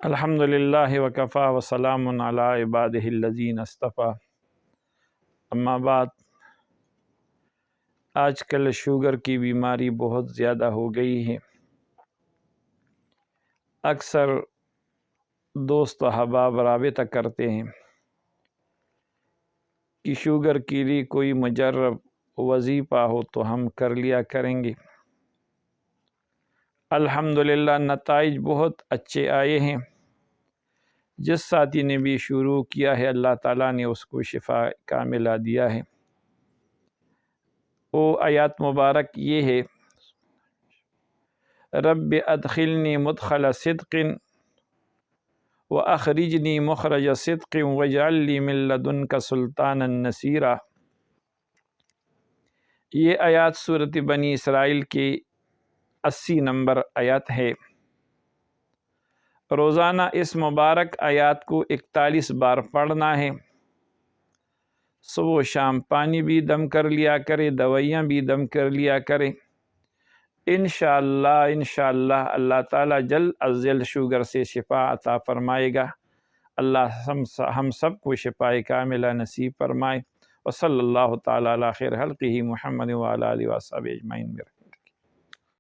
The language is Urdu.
الحمدللہ وکفا وسلام علی عبادہ الذین اصطفیٰ، اما بعد۔ آج کل شوگر کی بیماری بہت زیادہ ہو گئی ہے۔ اکثر دوست و احباب رابطہ کرتے ہیں کہ شوگر کے لیے کوئی مجرب وظیفہ ہو تو ہم کر لیا کریں گے۔ الحمدللہ نتائج بہت اچھے آئے ہیں۔ جس ساتھی نے بھی شروع کیا ہے اللہ تعالیٰ نے اس کو شفا کاملہ دیا ہے۔ وہ آیات مبارک یہ ہے، رب ادخلنی مدخل صدق واخرجنی مخرج صدق واجعل لی من لدنک سلطانا نصیرا۔ یہ آیات سورۃ بنی اسرائیل کی 80 نمبر آیات ہے۔ روزانہ اس مبارک آیات کو 41 بار پڑھنا ہے۔ صبح و شام پانی بھی دم کر لیا کرے، دوائیاں بھی دم کر لیا کرے۔ انشاءاللہ اللہ تعالیٰ جلد از جلد شوگر سے شفا عطا فرمائے گا۔ اللہ ہم سب کو شفا کاملہ نصیب فرمائے۔ وصلی اللہ تعالیٰ علی خیر خلقہ محمد وعلی آلہ وصحبہ اجمعین۔